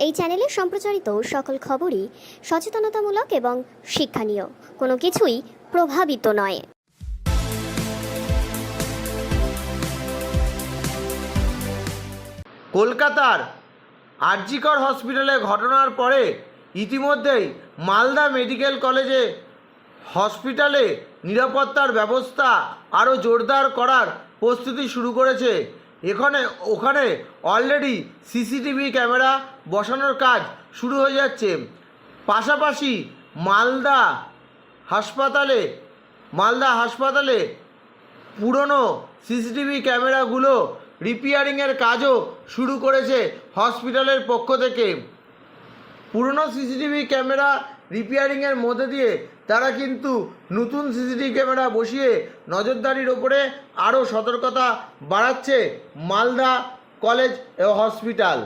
এই চ্যানেলে সম্প্রচারিত সকল খবরই সচেতনতামূলক এবং শিক্ষণীয়, কোনো কিছুই প্রভাবিত নয়। কলকাতার আরজিকর হসপিটালে ঘটনার পরে ইতিমধ্যেই মালদা মেডিকেল কলেজে হসপিটালে নিরাপত্তার ব্যবস্থা আরও জোরদার করার প্রস্তুতি শুরু করেছে। ওখানে অলরেডি সিসিটিভি ক্যামেরা বসানোর কাজ শুরু হয়ে যাচ্ছে। পাশাপাশি মালদা হাসপাতালে পুরনো সিসিটিভি ক্যামেরাগুলো রিপেয়ারিংয়ের কাজও শুরু করেছে হসপিটালের পক্ষ থেকে। পুরনো সিসিটিভি ক্যামেরা রিপেয়ারিংয়ের মধ্যে দিয়ে তারা কিন্তু নতুন সিসিটিভি ক্যামেরা বসিয়ে নজরদারির ওপরে আরও সতর্কতা বাড়াচ্ছে মালদা কলেজ ও হসপিটাল।